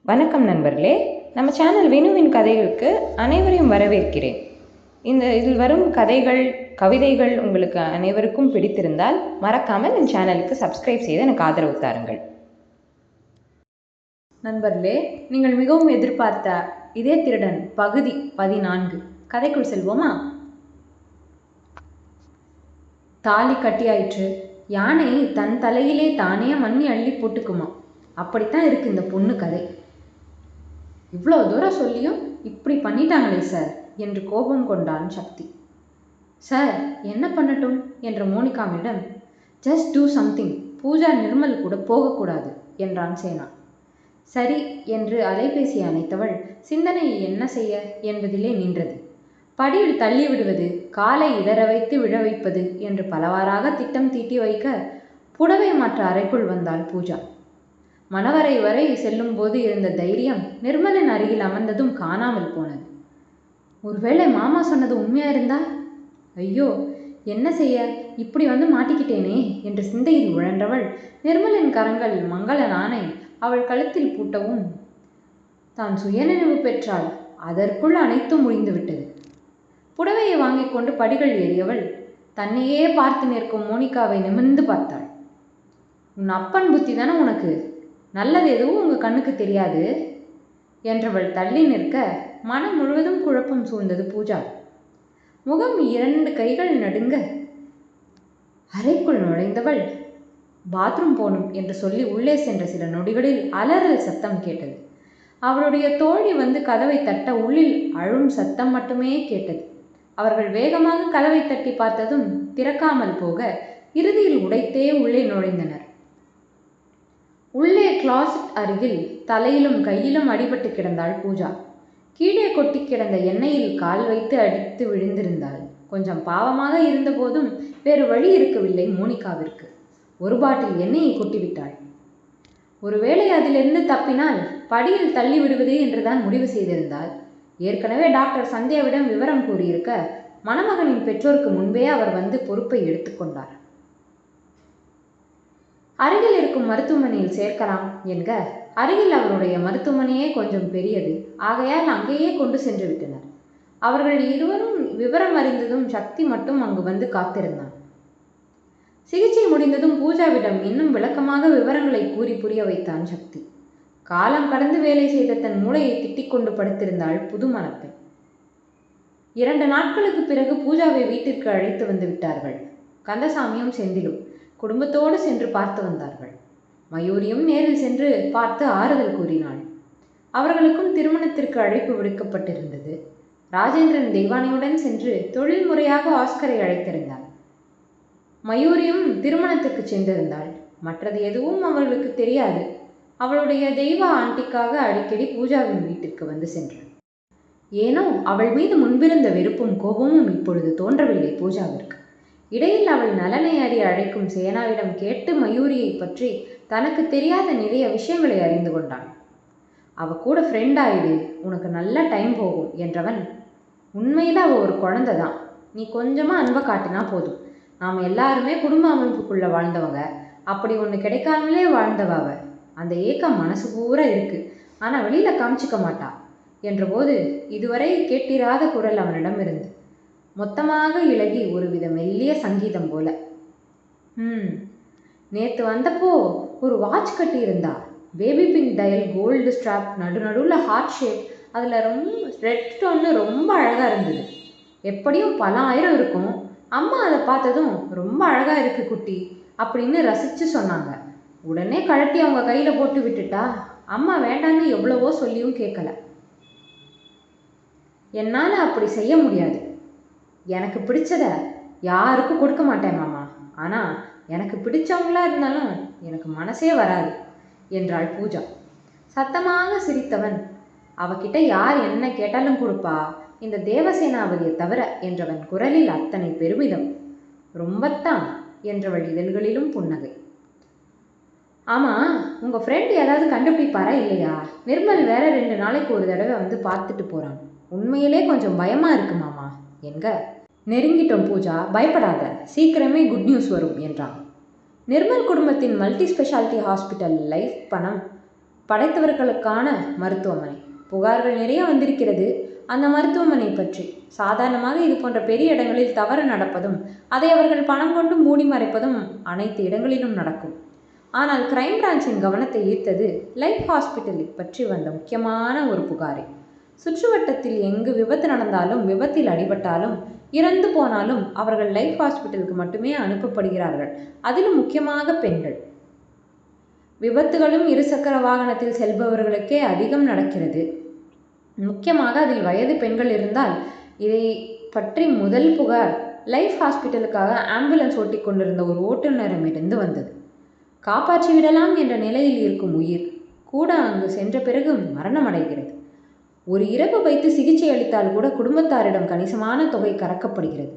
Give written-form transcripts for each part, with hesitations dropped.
வணக்கம் நண்பர்களே, நம்ம சேனல் வினுவின் கதைகளுக்கு அனைவரையும் வரவேற்கிறேன். இதில் வரும் கதைகள், கவிதைகள் உங்களுக்கு அனைவருக்கும் பிடித்திருந்தால் மறக்காமல் என் சேனலுக்கு சப்ஸ்கிரைப் செய்து எனக்கு ஆதரவு தாருங்கள். நண்பர்களே, நீங்கள் மிகவும் எதிர்பார்த்த இதே திருடன் பகுதி 14 கதைக்குள் செல்வோமா? தாலி கட்டியாயிற்று. யானை தன் தலையிலே தானே மண்ணி அள்ளி போட்டுக்குமா. அப்படித்தான் இருக்கு இந்த பொண்ணு கதை. இவ்வளோ தூரம் சொல்லியும் இப்படி பண்ணிட்டாங்களே சார் என்று கோபம் கொண்டான் சக்தி. சார் என்ன பண்ணட்டும் என்ற மோனிகாவிடம், just do something, Pooja Nirmal கூட போகக்கூடாது என்றான் சேனா. சரி என்று அலைபேசியை அணைத்தவள் சிந்தனை என்ன செய்ய என்பதிலே நின்றது. படியில் தள்ளி விடுவது, காலை இடற வைத்து விழ வைப்பது என்று பலவாறாக திட்டம் தீட்டி வைக்க புடவை மாற்ற அறைக்குள் வந்தாள் பூஜா. மணவரை வரை செல்லும் போது இருந்த தைரியம் நிர்மலின் அருகில் அமர்ந்ததும் காணாமல் போனது. ஒருவேளை மாமா சொன்னது உண்மையா இருந்தா? ஐயோ, என்ன செய்ய, இப்படி வந்து மாட்டிக்கிட்டேனே என்று சிந்தையில் உழன்றவள் நிர்மலின் கரங்கள் மங்கள நாணை அவள் கழுத்தில் பூட்டவும் தான் சுயநினைவு பெற்றாள். அதற்குள் அனைத்தும் முடிந்துவிட்டது. புடவையை வாங்கி கொண்டு படிகள் ஏறியவள் தன்னையே பார்த்து நிற்கும் மோனிகாவை நிமிர்ந்து பார்த்தாள். உன் அப்பன் புத்தி தானே உனக்கு, நல்லது எதுவும் உங்க கண்ணுக்கு தெரியாது என்றவள் தள்ளி நிற்க மனம் முழுவதும் குழப்பம் சூழ்ந்தது பூஜா. முகம் 2 கைகள் நடுங்க அறைக்குள் நுழைந்தவள் பாத்ரூம் போனும் என்று சொல்லி உள்ளே சென்ற சில நொடிகளில் அலறல் சத்தம் கேட்டது. அவளுடைய தோழி வந்து கதவை தட்ட உள்ளில் அழும் சத்தம் மட்டுமே கேட்டது. அவர்கள் வேகமாக கதவை தட்டி பார்த்ததும் திறக்காமல் போக இறுதியில் உடைத்தே உள்ளே நுழைந்தனர். உள்ளே கிளாசட் அருகில் தலையிலும் கையிலும் அடிபட்டு கிடந்தாள் பூஜா. கீழே கொட்டி கிடந்த எண்ணெயில் கால் வைத்து அடித்து விழுந்திருந்தாள். கொஞ்சம் பாவமாக இருந்த போதும் வேறு வழி இருக்கவில்லை மோனிகாவிற்கு. ஒரு பாட்டில் எண்ணெயை கொட்டிவிட்டாள். ஒருவேளை அதிலிருந்து தப்பினால் படியில் தள்ளி விடுவது என்றுதான் முடிவு செய்திருந்தாள். ஏற்கனவே டாக்டர் சந்தியாவிடம் விவரம் கூறியிருக்க மணமகனின் பெற்றோருக்கு முன்பே அவர் வந்து பொறுப்பை எடுத்துக்கொண்டார். அருகில் இருக்கும் மருத்துவமனையில் சேர்க்கலாம் என்க அருகில் அவருடைய மருத்துவமனையே கொஞ்சம் பெரியது. ஆகையால் அங்கேயே கொண்டு சென்று விட்டனர். அவர்கள் இருவரும் விவரம் அறிந்ததும் சக்தி மட்டும் அங்கு வந்து காத்திருந்தான். சிகிச்சை முடிந்ததும் பூஜாவிடம் இன்னும் விளக்கமாக விவரங்களை கூறி புரிய வைத்தான் சக்தி. காலம் கடந்து வேலை செய்த தன் மூளையை திட்டிக் கொண்டு படுத்திருந்தாள் புது மணப்பெண். 2 நாட்களுக்கு பிறகு பூஜாவை வீட்டிற்கு அழைத்து வந்து விட்டார்கள். கந்தசாமியும் செந்திலும் குடும்பத்தோடு சென்று பார்த்து வந்தார்கள். மயூரியும் நேரில் சென்று பார்த்து ஆறுதல் கூறினாள். அவர்களுக்கும் திருமணத்திற்கு அழைப்பு விடுக்கப்பட்டிருந்தது. ராஜேந்திரன் தெய்வானியுடன் சென்று தொழில் முறையாக ஆஸ்கரை அழைத்திருந்தாள். மயூரியும் திருமணத்திற்கு சென்றிருந்தாள். மற்றது எதுவும் அவர்களுக்கு தெரியாது. அவளுடைய தெய்வா ஆண்டிக்காக அடிக்கடி பூஜாவின் வீட்டிற்கு வந்து சென்றாள். ஏனோ அவள் மீது முன்பிருந்த வெறுப்பும் கோபமும் இப்பொழுது தோன்றவில்லை பூஜாவிற்கு. இடையில் அவள் நலனை அறிய அழைக்கும் சேனாவிடம் கேட்டு மயூரியை பற்றி தனக்கு தெரியாத நிறைய விஷயங்களை அறிந்து கொண்டாள். அவ கூட ஃப்ரெண்ட் ஆயிடு, உனக்கு நல்ல டைம் போகும் என்றவன், உண்மையில் அவள் ஒரு குழந்தை தான், நீ கொஞ்சமாக அன்பை காட்டினா போதும், நாம் எல்லாருமே குடும்ப அமைப்புக்குள்ளே வாழ்ந்தவங்க, அப்படி ஒன்று கிடைக்காமலே வாழ்ந்தவ அவ, அந்த ஏக்கம் மனசு பூரா இருக்கு, ஆனால் வெளியில் காமிச்சிக்க மாட்டா என்றபோது இதுவரை கேட்டிராத குரல் அவனிடம் இருந்து மொத்தமாக இழகி ஒருவித மெல்லிய சங்கீதம் போல. நேற்று வந்தப்போ ஒரு வாட்ச் கட்டி இருந்தா, baby pink dial, gold strap, நடுநடுவில் ஹார்ட் ஷேப், அதில் ரொம்ப ரெட் ஸ்டோன்னு ரொம்ப அழகாக இருந்தது. எப்படியும் பல ஆயிரம் இருக்கும். அம்மா அதை பார்த்ததும் ரொம்ப அழகாக இருக்கு குட்டி அப்படின்னு ரசித்து சொன்னாங்க. உடனே கழட்டி அவங்க கையில் போட்டு விட்டுட்டா. அம்மா வேண்டான்னு எவ்வளவோ சொல்லியும் கேட்கல. என்னால் அப்படி செய்ய முடியாது. எனக்கு பிடிச்சத யாருக்கும் கொடுக்க மாட்டேன் மாமா. ஆனால் எனக்கு பிடிச்சவங்களா இருந்தாலும் எனக்கு மனசே வராது என்றாள் பூஜா. சத்தமாக சிரித்தவன், அவகிட்ட யார் என்ன கேட்டாலும் கொடுப்பா, இந்த தேவசேனாபதியை தவிர என்றவன் குரலில் அத்தனை பெருமிதம். ரொம்பத்தான் என்றவள் இதழ்களிலும் புன்னகை. ஆமாம், உங்கள் ஃப்ரெண்ட் ஏதாவது கண்டுபிடிப்பாரா இல்லையா? நிர்மல் வேற 2 நாளைக்கு ஒரு தடவை வந்து பார்த்துட்டு போகிறான். உண்மையிலே கொஞ்சம் பயமாக இருக்கு மாமா என்க, நெருங்கிட்டோம் பூஜா, பயப்படாத, சீக்கிரமே குட் நியூஸ் வரும் என்றான். நிர்மல் குடும்பத்தின் மல்டி ஸ்பெஷாலிட்டி ஹாஸ்பிட்டல் லைஃப் பணம் படைத்தவர்களுக்கான மருத்துவமனை. புகார்கள் நிறைய வந்திருக்கிறது அந்த மருத்துவமனை பற்றி. சாதாரணமாக இது போன்ற பெரிய இடங்களில் தவறு நடப்பதும் அதை அவர்கள் பணம் கொண்டு மூடி மறைப்பதும் அனைத்து இடங்களிலும் நடக்கும். ஆனால் கிரைம் பிரான்ச்சின் கவனத்தை ஈர்த்தது லைஃப் ஹாஸ்பிட்டலை பற்றி வந்த முக்கியமான ஒரு புகாரை. சுற்றுவட்டத்தில் எங்கு விபத்து நடந்தாலும், விபத்தில் அடிபட்டாலும், இறந்து போனாலும் அவர்கள் லைஃப் ஹாஸ்பிட்டலுக்கு மட்டுமே அனுப்பப்படுகிறார்கள். அதிலும் முக்கியமாக பெண்கள். விபத்துகளும் இருசக்கர வாகனத்தில் செல்பவர்களுக்கே அதிகம் நடக்கிறது. முக்கியமாக அதில் வயது பெண்கள் இருந்தால் இதை பற்றி முதல் புகார் லைஃப் ஹாஸ்பிட்டலுக்காக ஆம்புலன்ஸ் ஓட்டி கொண்டிருந்த ஒரு ஓட்டுநரிடமிருந்து வந்தது. காப்பாற்றி விடலாம் என்ற நிலையில் இருக்கும் உயிர் கூட அங்கு சென்ற பிறகு மரணமடைகிறது. ஒரு இரவு வைத்து சிகிச்சை அளித்தால் கூட குடும்பத்தாரிடம் கணிசமான தொகை கறக்கப்படுகிறது.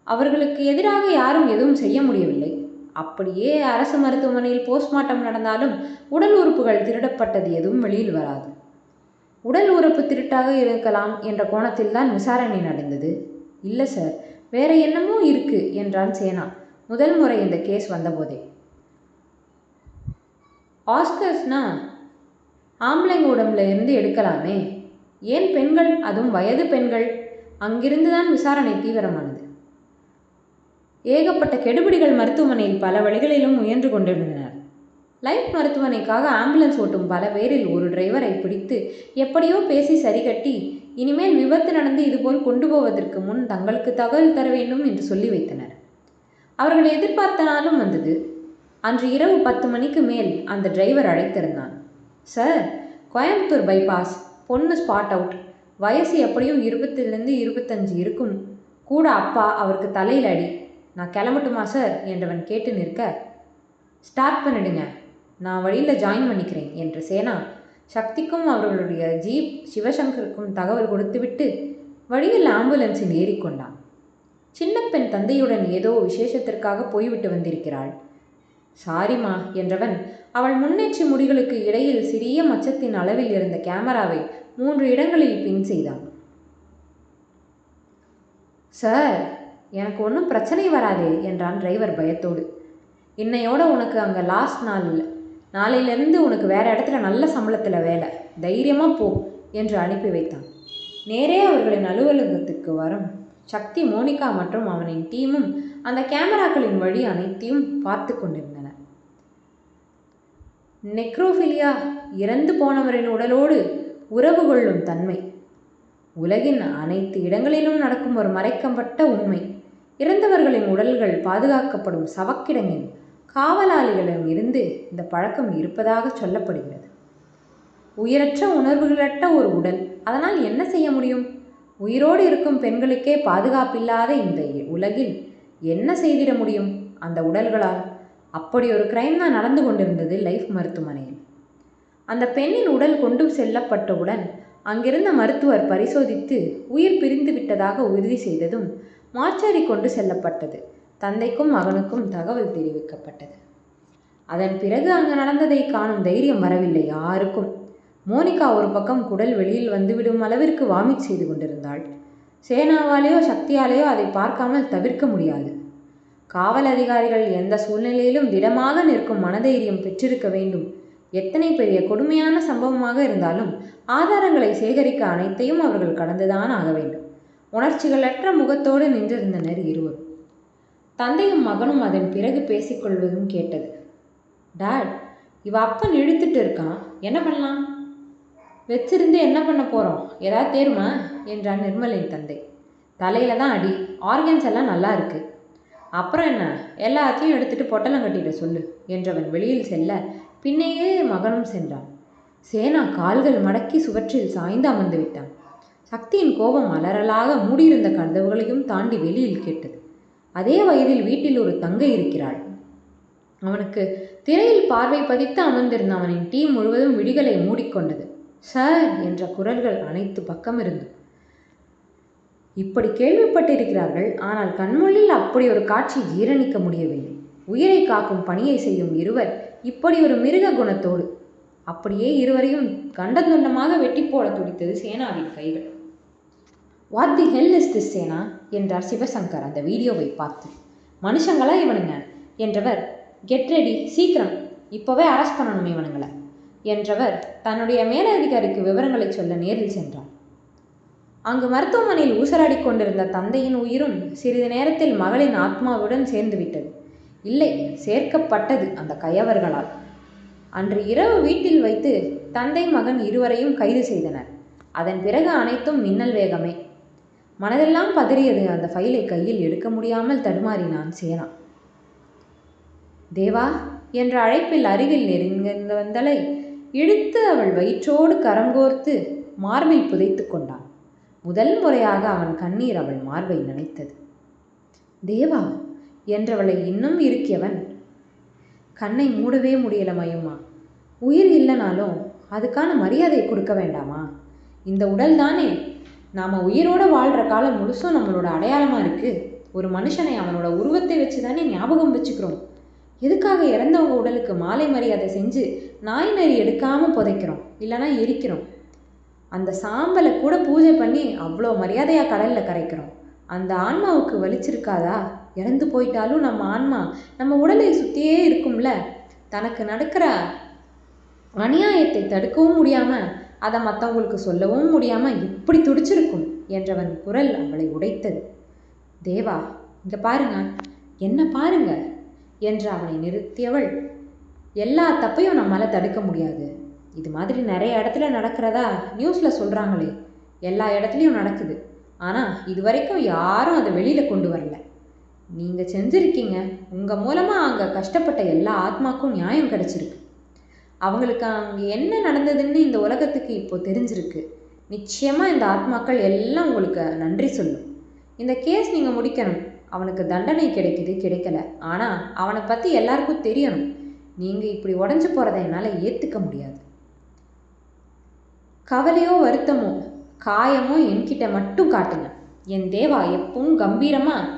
அவர்களுக்கு எதிராக யாரும் எதுவும் செய்ய முடியவில்லை. அப்படியே அரசு மருத்துவமனையில் போஸ்ட்மார்ட்டம் நடந்தாலும் உடல் உறுப்புகள் திருடப்பட்டது எதுவும் வெளியில் வராது. உடல் உறுப்பு திருட்டாக இருக்கலாம் என்ற கோணத்தில் தான் விசாரணை நடந்தது. இல்லை சார், வேற என்னமோ இருக்கு என்றான் சேனா முதல் முறை இந்த கேஸ் வந்தபோதே. ஆஸ்கர்ஸ்னா ஆம்பளைங்க உடம்புல இருந்து எடுக்கலாமே, ஏன் பெண்கள், அதுவும் வயது பெண்கள்? அங்கிருந்து தான் விசாரணை தீவிரமானது. ஏகப்பட்ட கெடுபிடிகள் மருத்துவமனையில் பல வழிகளிலும் முயன்று கொண்டிருந்தனர். லைஃப் மருத்துவமனைக்காக ஆம்புலன்ஸ் ஓட்டும் பல பேரில் ஒரு டிரைவரை பிடித்து எப்படியோ பேசி சரிகட்டி இனிமேல் விபத்து நடந்து இதுபோல் கொண்டு போவதற்கு முன் தங்களுக்கு தகவல் தர வேண்டும் என்று சொல்லி வைத்தனர். அவர்கள் எதிர்பார்த்த நாளும் வந்தது. அன்று இரவு 10 மணிக்கு மேல் அந்த டிரைவர் அழைத்திருந்தான். சார், கோயம்புத்தூர் பைபாஸ், பொண்ணு ஸ்பாட் அவுட், வயசு எப்படியும் 20லேருந்து 25 இருக்கும், கூட அப்பா, அவருக்கு தலையில் அடி. நான் கிளம்பட்டுமா சார் என்றவன் கேட்டு நிற்க, ஸ்டார்ட் பண்ணிடுங்க, நான் வழியில் ஜாயின் பண்ணிக்கிறேன் என்று சேனா சக்திக்கும் அவர்களுடைய ஜீப் சிவசங்கருக்கும் தகவல் கொடுத்துவிட்டு வழியில் ஆம்புலன்ஸில் ஏறிக்கொண்டான். சின்ன பெண் தந்தையுடன் ஏதோ விசேஷத்திற்காக போய்விட்டு வந்திருக்கிறாள். சாரிமா என்றவன் அவள் முன்னேற்றி முடிகளுக்கு இடையில் சிறிய மச்சத்தின் அளவில் இருந்த கேமராவை 3 இடங்களில் பின் செய்தான். சார், எனக்கு ஒன்றும் பிரச்சனை வராதே என்றான் டிரைவர் பயத்தோடு. இன்னையோட உனக்கு அங்கே லாஸ்ட் நாள் இல்லை, நாளையிலிருந்து உனக்கு வேற இடத்துல நல்ல சம்பளத்தில் வேலை, தைரியமாக போ என்று அனுப்பி வைத்தான். நேரே அவர்களின் அலுவலகத்துக்கு வரும் சக்தி, மோனிகா மற்றும் அவனின் டீமும் அந்த கேமராக்களின் வழி அனைத்தையும் பார்த்து கொண்டிருந்தனர். நெக்ரோஃபிலியா, இறந்து போனவரின் உடலோடு உறவு கொள்ளும் தன்மை உலகின் அனைத்து இடங்களிலும் நடக்கும் ஒரு மறைக்கப்பட்ட உண்மை. இறந்தவர்களின் உடல்கள் பாதுகாக்கப்படும் சவக்கிடங்கின் காவலாளிகளிடம் இருந்து இந்த பழக்கம் இருப்பதாக சொல்லப்படுகிறது. உயிரற்ற உணர்வுகளற்ற ஒரு உடல், அதனால் என்ன செய்ய முடியும்? உயிரோடு இருக்கும் பெண்களுக்கே பாதுகாப்பில்லாத இந்த உலகில் என்ன செய்திட முடியும் அந்த உடல்களால்? அப்படி ஒரு கிரைம் தான் நடந்து கொண்டிருந்தது லைஃப் மருத்துவமனையில். அந்த பெண்ணின் உடல் கொண்டு செல்லப்பட்டவுடன் அங்கிருந்த மருத்துவர் பரிசோதித்து உயிர் பிரிந்து விட்டதாக உறுதி செய்ததும் மார்ச்சரி கொண்டு செல்லப்பட்டது. தந்தைக்கும் மகனுக்கும் தகவல் தெரிவிக்கப்பட்டது. அதன் பிறகு அங்கு நடந்ததை காணும் தைரியம் வரவில்லை யாருக்கும். மோனிகா ஒரு பக்கம் குடல் வெளியில் வந்துவிடும் அளவிற்கு வாமிட் செய்து கொண்டிருந்தாள். சேனாவாலேயோ சக்தியாலேயோ அதை பார்க்காமல் தவிர்க்க முடியாது. காவல் அதிகாரிகள் எந்த சூழ்நிலையிலும் திடமாக நிற்கும் மனதைரியம் பெற்றிருக்க வேண்டும். எத்தனை பெரிய கொடுமையான சம்பவமாக இருந்தாலும் ஆதாரங்களை சேகரிக்க அனைத்தையும் அவர்கள் கடந்துதான் ஆக வேண்டும். உணர்ச்சிகளற்ற முகத்தோடு நின்றிருந்தனர் இருவரும். தந்தையும் மகனும் அதன் பிறகு பேசிக்கொள்வதும் கேட்டது. டாட், இவ அப்பன் இழுத்துட்டு இருக்கான், என்ன பண்ணலாம்? வச்சிருந்து என்ன பண்ண போகிறோம், ஏதாவது தேருமா என்றான் நிர்மலின் தந்தை. தலையில தான் அடி, ஆர்கன்ஸ் எல்லாம் நல்லா இருக்கு. அப்புறம் என்ன, எல்லாத்தையும் எடுத்துட்டு பொட்டலம் கட்டிட சொல்லு என்றவன் வெளியில் செல்ல பின்னையே மகனும் சென்றான். சேனா கால்கள் மடக்கி சுவற்றில் சாய்ந்து அமர்ந்து விட்டான். சக்தியின் கோபம் அலறலாக மூடியிருந்த கதவுகளையும் தாண்டி வெளியில் கேட்டது. அதே வயதில் வீட்டில் ஒரு தங்கை இருக்கிறாள். அவனுக்கு திரையில் பார்வை பதித்து அமர்ந்திருந்த அவனின் டீம் முழுவதும் விடிகளை மூடிக்கொண்டது. சார் என்ற குரல்கள் அனைத்து பக்கம் இருந்தும் இப்படி கேள்விப்பட்டிருக்கிறார்கள். ஆனால் கண்மொழியில் அப்படி ஒரு காட்சி ஜீரணிக்க முடியவில்லை. உயிரை காக்கும் பணியை செய்யும் இருவர் இப்படி ஒரு மிருக குணத்தோடு. அப்படியே இருவரையும் கண்டந்துண்டமாக வெட்டி போட துடித்தது சேனாவின் கைகள். What the hell is this Sena என்றார் சிவசங்கர் அந்த வீடியோவை பார்த்து. மனுஷங்களா இவனுங்க என்றவர். கெட் ரெடி, சீக்கிரம், இப்போவே அரெஸ்ட் பண்ணணும் இவனுங்களை. என்றவர் தன்னுடைய மேலதிகாரிக்கு விவரங்களை சொல்ல நேரில் சென்றார். அங்கு மருத்துவமனையில் ஊசலாடி கொண்டிருந்த தந்தையின் உயிரும் சிறிது நேரத்தில் மகளின் ஆத்மாவுடன் சேர்ந்து விட்டது. இல்லை, சேர்க்கப்பட்டது அந்த கயவர்களால். அன்று இரவு வீட்டில் வைத்து தந்தை மகன் இருவரையும் கைது செய்தனர். அதன் பிறகு அனைத்தும் மின்னல் வேகமே. மனதெல்லாம் பதறியது. அந்த ஃபைலை கையில் எடுக்க முடியாமல் தடுமாறினான் சேனா. தேவா என்ற அழைப்பில் அருகில் நெருங்கி வந்தலை இழுத்து அவள் வயிற்றோடு கரங்கோர்த்து மார்பில் புதைத்து கொண்டான். முதல் முறையாக அவன் கண்ணீர் அவள் மார்பை நனைத்தது. தேவா என்றவளை இன்னும் இருக்கியவன் கண்ணை மூடவே முடியல. மயுமா, உயிர் இல்லைனாலும் அதுக்கான மரியாதை கொடுக்க வேண்டாமா? இந்த உடல் தானே நாம் உயிரோடு வாழ்கிற காலம் முழுசும் நம்மளோட அடையாளமாக இருக்குது. ஒரு மனுஷனை அவனோட உருவத்தை வச்சு தானே ஞாபகம் வச்சுக்கிறோம். எதுக்காக இறந்தவங்க உடலுக்கு மாலை மரியாதை செஞ்சு நாய் நரி எடுக்காமல் புதைக்கிறோம், இல்லைனா எரிக்கிறோம்? அந்த சாம்பலை கூட பூஜை பண்ணி அவ்வளோ மரியாதையாக கடலில் கரைக்கிறோம். அந்த ஆன்மாவுக்கு வலிச்சிருக்காதா? இறந்து போயிட்டாலும் நம்ம ஆன்மா நம்ம உடலை சுற்றியே இருக்கும்ல. தனக்கு நடக்கிற அநியாயத்தை தடுக்கவும் முடியாமல் அதை மற்றவங்களுக்கு சொல்லவும் முடியாமல் எப்படி துடிச்சிருக்கும் என்றவன் குரல் அவளை உடைத்தது. தேவா, இங்கே பாருங்க, என்ன பாருங்க என்று அவனை நிறுத்தியவள், எல்லா தப்பையும் நம்மளால் தடுக்க முடியாது. இது மாதிரி நிறைய இடத்துல நடக்கிறதா நியூஸில் சொல்கிறாங்களே, எல்லா இடத்துலையும் நடக்குது. ஆனால் இது வரைக்கும் யாரும் அதை வெளியில் கொண்டு வரல. நீங்கள் செஞ்சுருக்கீங்க. உங்கள் மூலமாக அங்கே கஷ்டப்பட்ட எல்லா ஆத்மாக்கும் நியாயம் கிடச்சிருக்கு. அவங்களுக்கு அங்கே என்ன நடந்ததுன்னு இந்த உலகத்துக்கு இப்போ தெரிஞ்சிருக்கு. நிச்சயமாக இந்த ஆத்மாக்கள் எல்லாம் உங்களுக்கு நன்றி சொல்லும். இந்த கேஸ் நீங்கள் முடிக்கணும். அவனுக்கு தண்டனை கிடைக்குது கிடைக்கல, ஆனால் அவனை பற்றி எல்லாருக்கும் தெரியணும். நீங்கள் இப்படி உடஞ்சி போகிறத என்னால் ஏற்றுக்க முடியாது. கவலையோ வருத்தமோ காயமோ என்கிட்ட மட்டும் காட்டுங்க. என் தேவா எப்பவும் கம்பீரமாக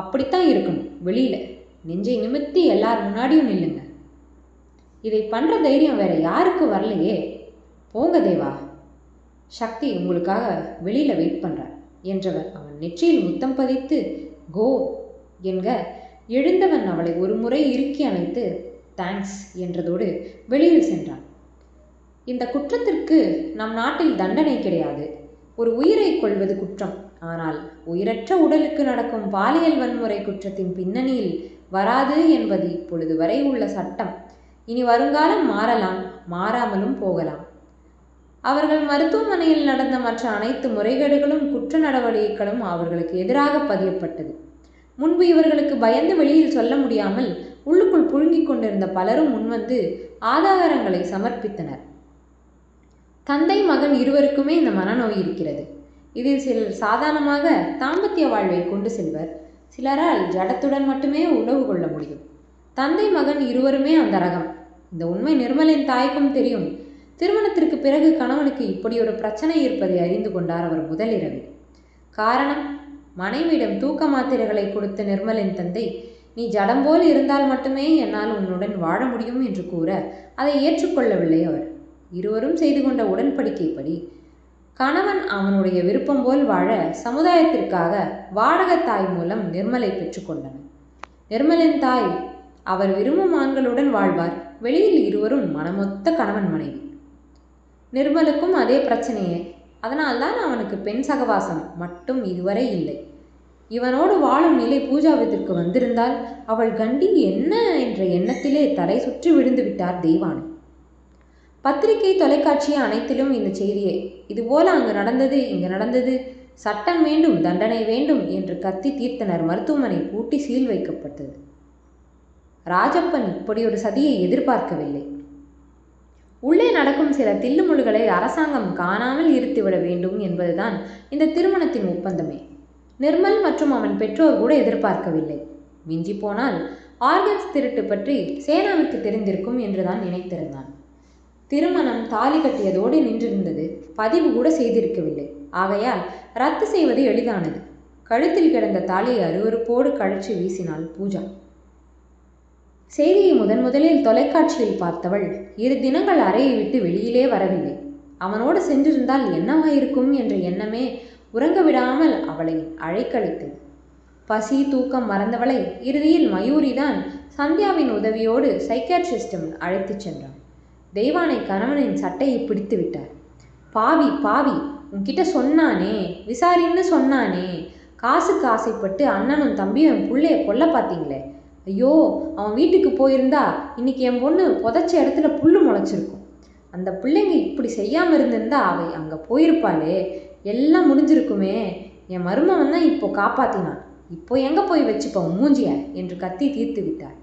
அப்படித்தான் இருக்கணும். வெளியில் நெஞ்சை நிமித்தி எல்லார் முன்னாடியும் நில்லுங்க. இதை பண்ணுற தைரியம் வேற யாருக்கு வரலையே. போங்க தேவா, சக்தி உங்களுக்காக வெளியில் வெயிட் பண்ணுறார் என்றவர் அவன் நெற்றியில் முத்தம் பதித்து கோ என்க எழுந்தவன் அவளை ஒரு முறை இறுக்கி அணைத்து தேங்க்ஸ் என்றதோடு வெளியில் சென்றான். இந்த குற்றத்திற்கு நம் நாட்டில் தண்டனை கிடையாது. ஒரு உயிரை கொள்வது குற்றம். ஆனால் உயிரற்ற உடலுக்கு நடக்கும் பாலியல் வன்முறை குற்றத்தின் பின்னணியில் வராது என்பது இப்பொழுது வரை உள்ள சட்டம். இனி வருங்காலம் மாறலாம், மாறாமலும் போகலாம். அவர்கள் மருத்துவமனையில் நடந்த மற்ற அனைத்து முறைகேடுகளும் குற்ற நடவடிக்கைகளும் அவர்களுக்கு எதிராக பதியப்பட்டது. முன்பு இவர்களுக்கு பயந்து வெளியில் சொல்ல முடியாமல் உள்ளுக்குள் புழுங்கிக் கொண்டிருந்த பலரும் முன்வந்து ஆதாரங்களை சமர்ப்பித்தனர். தந்தை மகன் இருவருக்குமே இந்த மனநோய் இருக்கிறது. இதில் சிலர் சாதாரணமாக தாம்பத்திய வாழ்வை கொண்டு செல்வர். சிலரால் ஜடத்துடன் மட்டுமே உறவு கொள்ள முடியும். தந்தை மகன் இருவருமே அந்த ரகம். இந்த உண்மை நிர்மலின் தாய்க்கும் தெரியும். திருமணத்திற்கு பிறகு கணவனுக்கு இப்படி ஒரு பிரச்சனை இருப்பதை அறிந்து கொண்டார் அவர் முதல் இரவில். காரணம், மனைவியிடம் தூக்க மாத்திரைகளை கொடுத்த நிர்மலின் தந்தை, நீ ஜடம் போல் இருந்தால் மட்டுமே என்னால் உன்னுடன் வாழ முடியும் என்று கூற அதை ஏற்றுக்கொள்ளவில்லை அவர். இருவரும் செய்து கொண்ட உடன்படிக்கைப்படி கணவன் அவனுடைய விருப்பம் போல் வாழ சமுதாயத்திற்காக வாடகத்தாய் மூலம் நிர்மலை பெற்றுக்கொண்டனர். நிர்மலின் தாய் அவர் விரும்பும் ஆண்களுடன் வாழ்வார். வெளியில் இருவரும் மனமொத்த கணவன் மனைவி. நிர்மலுக்கும் அதே பிரச்சனையே. அதனால்தான் அவனுக்கு பெண் சகவாசம் மட்டும் இதுவரை இல்லை. இவனோடு வாழும் நிலை பூஜாவிற்கு வந்திருந்தால் அவள் கண்டி என்ன என்ற எண்ணத்திலே தலை சுற்றி விழுந்து விட்டார் தெய்வானை. பத்திரிகை தொலைக்காட்சி அனைத்திலும் இந்த செய்தியை, இதுபோல அங்கு நடந்தது, இங்கு நடந்தது, சட்டம் வேண்டும், தண்டனை வேண்டும் என்று கத்தி தீர்த்தனர். மருத்துவமனை பூட்டி சீல் வைக்கப்பட்டது. ராஜப்பன் இப்படி ஒரு சதியை எதிர்பார்க்கவில்லை. உள்ளே நடக்கும் சில தில்லுமுழுகளை அரசாங்கம் காணாமல் இருத்திவிட வேண்டும் என்பதுதான் இந்த திருமணத்தின் ஒப்பந்தமே. நிர்மல் மற்றும் அவன் பெற்றோர் கூட எதிர்பார்க்கவில்லை. மிஞ்சி போனால் ஆர்கன்ஸ் திருட்டு பற்றி சேனாவுக்கு தெரிந்திருக்கும் என்றுதான் நினைத்திருந்தான். திருமணம் தாலி கட்டியதோடு நின்றிருந்தது. பதிவு கூட செய்திருக்கவில்லை. ஆகையால் ரத்து செய்வது எளிதானது. கழுத்தில் கிடந்த தாலியை அருவருப்போடு கழற்றி வீசினாள் பூஜா. செய்தியை முதலில் தொலைக்காட்சியில் பார்த்தவள் 2 தினங்கள் அறையை விட்டு வெளியிலே வரவில்லை. அவனோடு சென்றிருந்தால் என்னவாயிருக்கும் என்ற எண்ணமே உறங்க விடாமல் அவளை அழைக்கழித்தது. பசி தூக்கம் மறந்தவளை இறுதியில் மயூரிதான் சந்தியாவின் உதவியோடு சைக்கியாட்ரிஸ்டம் அழைத்துச் சென்றான். தெய்வானை கணவனின் சட்டையை பிடித்து விட்டார். பாவி பாவி, உன்கிட்ட சொன்னானே, விசாரின்னு சொன்னானே, காசுக்கு ஆசைப்பட்டு அண்ணனும் தம்பியும் என் பிள்ளைய கொல்ல பார்த்தீங்களே. ஐயோ, அவன் வீட்டுக்கு போயிருந்தா இன்னைக்கு என் பொண்ணு புதைச்ச இடத்துல புல்லு முளைச்சிருக்கும். அந்த பிள்ளைங்க இப்படி செய்யாமல் இருந்திருந்தா அவை அங்கே போயிருப்பாளே, எல்லாம் முடிஞ்சிருக்குமே. என் மருமவன் தான் இப்போ காப்பாத்தினான். இப்போ எங்கே போய் வச்சுப்போம் மூஞ்சிய என்று கத்தி தீர்த்து விட்டார்.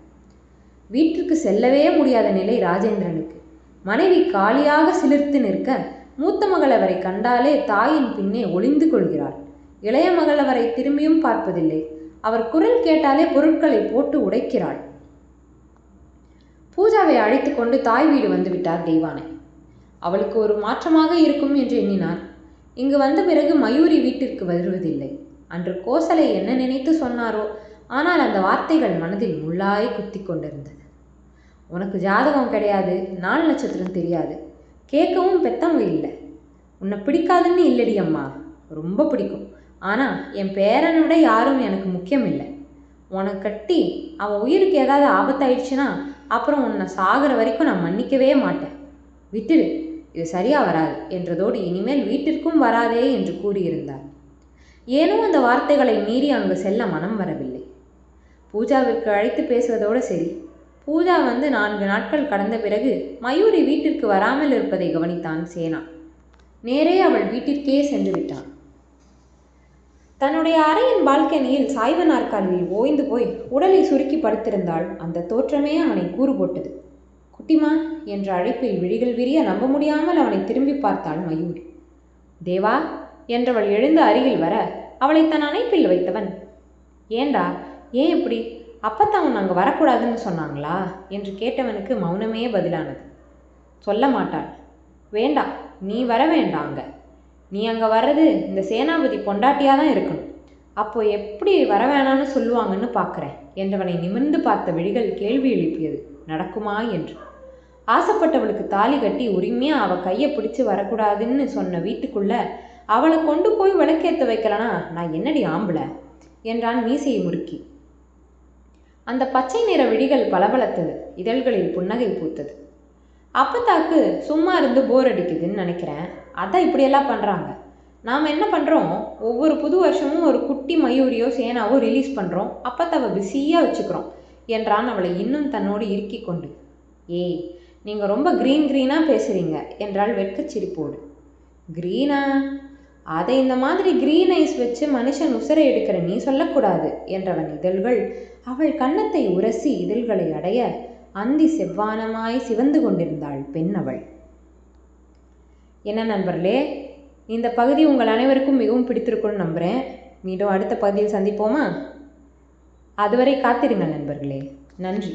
வீட்டிற்கு செல்லவே முடியாத நிலை ராஜேந்திரனுக்கு. மனைவி காலியாக சிலிர்த்து நிற்க மூத்த மகள் அவரை கண்டாலே தாயின் பின்னே ஒளிந்து கொள்கிறாள். இளைய மகள் அவரை திரும்பியும் பார்ப்பதில்லை. அவர் குரல் கேட்டாலே பொருட்களை போட்டு உடைக்கிறாள். பூஜாவை அழைத்து கொண்டு தாய் வீடு வந்து விட்டார் தெய்வானை. அவளுக்கு ஒரு மாற்றமாக இருக்கும் என்று எண்ணினார். இங்கு வந்த பிறகு மயூரி வீட்டிற்கு வருவதில்லை. அன்று கோசலை என்ன நினைத்து சொன்னாரோ, ஆனால் அந்த வார்த்தைகள் மனதில் முள்ளாய் குத்தி கொண்டிருந்தது. உனக்கு ஜாதகம் கிடையாது, நாள் நட்சத்திரம் தெரியாது, கேட்கவும் பெத்தவங்க இல்லை. உன்னை பிடிக்காதுன்னு இல்லடி அம்மா, ரொம்ப பிடிக்கும். ஆனால் என் பேரனை விட யாரும் எனக்கு முக்கியம் இல்லை. உனக்கு கட்டி அவன் உயிருக்கு ஏதாவது ஆபத்தாயிடுச்சுன்னா அப்புறம் உன்னை சாகிற வரைக்கும் நான் மன்னிக்கவே மாட்டேன். விட்டுடு, இது சரியா வராது என்றதோடு இனிமேல் வீட்டிற்கும் வராதே என்று கூறியிருந்தார். ஏனோ அந்த வார்த்தைகளை மீறி அங்கு செல்ல மனம் வரவில்லை. பூஜாவிற்கு அழைத்து பேசுவதோடு சரி. பூஜா வந்து 4 நாட்கள் கடந்த பிறகு மயூரி வீட்டிற்கு வராமல் இருப்பதை கவனித்தான் சேனா. நேரே அவள் வீட்டிற்கே சென்று விட்டான். தன்னுடைய அறையின் பால்கனியில் சாய்வு நாற்காலியில் ஓய்ந்து போய் உடலை சுருக்கி படுத்திருந்தாள். அந்த தோற்றமே அவனை கூறு போட்டது. குட்டிமா என்ற அழைப்பில் விழிகள் விரிய நம்ப முடியாமல் அவனை திரும்பி பார்த்தாள் மயூரி. தேவா என்றவள் எழுந்து அருகில் வர அவளை தன் அணைப்பில் வைத்தவன், ஏண்டா, ஏன் இப்படி? அப்பத்தான் அவன் அங்கே வரக்கூடாதுன்னு சொன்னாங்களா என்று கேட்டவனுக்கு மௌனமே பதிலானது. சொல்ல மாட்டாள். வேண்டாம், நீ வர வேண்டாம். நீ அங்கே வர்றது இந்த சேனாபதி பொண்டாட்டியாக தான் இருக்கணும். அப்போ எப்படி வர வேணான்னு சொல்லுவாங்கன்னு பார்க்குறேன் என்றவனை நிமிர்ந்து பார்த்த விழிகள் கேள்வி எழுப்பியது, நடக்குமா என்று. ஆசைப்பட்டவளுக்கு தாலி கட்டி உரிமையாக அவள் கையை பிடிச்சி வரக்கூடாதுன்னு சொன்ன வீட்டுக்குள்ள அவளை கொண்டு போய் விளக்கேற்ற வைக்கலனா நான் என்னடி ஆம்பளை என்றான் மீசையை முறுக்கி. அந்த பச்சை நிற விழிகள் பளபளத்தது, இதழ்களில் புன்னகை பூத்தது. அப்பத்தாக்கு சும்மா இருந்து போர் அடிக்குதுன்னு நினைக்கிறேன், அதான் இப்படியெல்லாம் பண்ணுறாங்க. நாம் என்ன பண்ணுறோம், ஒவ்வொரு புது வருஷமும் ஒரு குட்டி மயூரியோ சேனாவோ ரிலீஸ் பண்ணுறோம், அப்பத்தாவை பிஸியாக வச்சுக்கிறோம் என்றான் அவளை இன்னும் தன்னோடு இறுக்கி கொண்டு. ஏய், நீங்கள் ரொம்ப க்ரீனாக பேசுகிறீங்க என்றால் வெட்கச்சிரிப்போடு. க்ரீனா? அதை இந்த மாதிரி க்ரீன் ஐஸ் வச்சு மனுஷன் உசரை எடுக்கிற நீ சொல்லக்கூடாது என்றவன் இதழ்கள் அவள் கன்னத்தை உரசி இதழ்களை அடைய அந்தி செவ்வானமாய் சிவந்து கொண்டிருந்தாள் பெண் அவள். என்ன நண்பர்களே, இந்த பகுதி உங்கள் அனைவருக்கும் மிகவும் பிடித்திருக்கும்னு நம்புகிறேன். மீண்டும் அடுத்த பகுதியில் சந்திப்போமா? அதுவரை காத்திருங்கள் நண்பர்களே. நன்றி.